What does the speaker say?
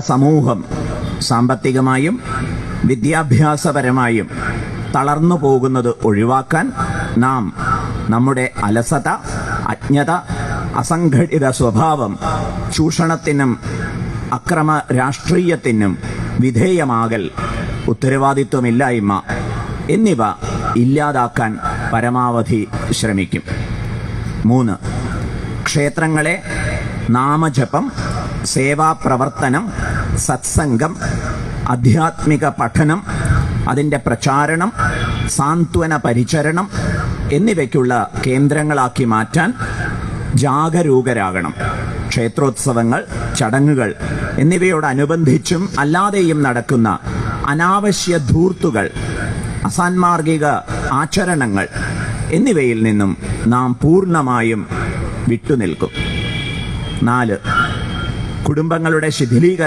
സമൂഹം സാമ്പത്തികമായും വിദ്യാഭ്യാസപരമായും തളർന്നു പോകുന്നത് ഒഴിവാക്കാൻ നാം നമ്മുടെ അലസത, അജ്ഞത, അസംഘടിത സ്വഭാവം, ചൂഷണത്തിനും അക്രമ രാഷ്ട്രീയത്തിനും വിധേയമാകൽ, ഉത്തരവാദിത്വമില്ലായ്മ എന്നിവ ഇല്ലാതാക്കാൻ പരമാവധി ശ്രമിക്കും. 3. ക്ഷേത്രങ്ങളെ നാമജപം, സേവാപ്രവർത്തനം, സത്സംഗം, ആധ്യാത്മിക പഠനം, അതിൻ്റെ പ്രചാരണം, സാന്ത്വന പരിചരണം എന്നിവയ്ക്കുള്ള കേന്ദ്രങ്ങളാക്കി മാറ്റാൻ ജാഗരൂകരാകണം. ക്ഷേത്രോത്സവങ്ങൾ, ചടങ്ങുകൾ എന്നിവയോടനുബന്ധിച്ചും അല്ലാതെയും നടക്കുന്ന അനാവശ്യ ധൂർത്തുകൾ, അസാൻമാർഗിക ആചരണങ്ങൾ എന്നിവയിൽ നിന്നും നാം പൂർണ്ണമായും വിട്ടുനിൽക്കും. 4. കുടുംബങ്ങളുടെ ശിഥിലീകരണം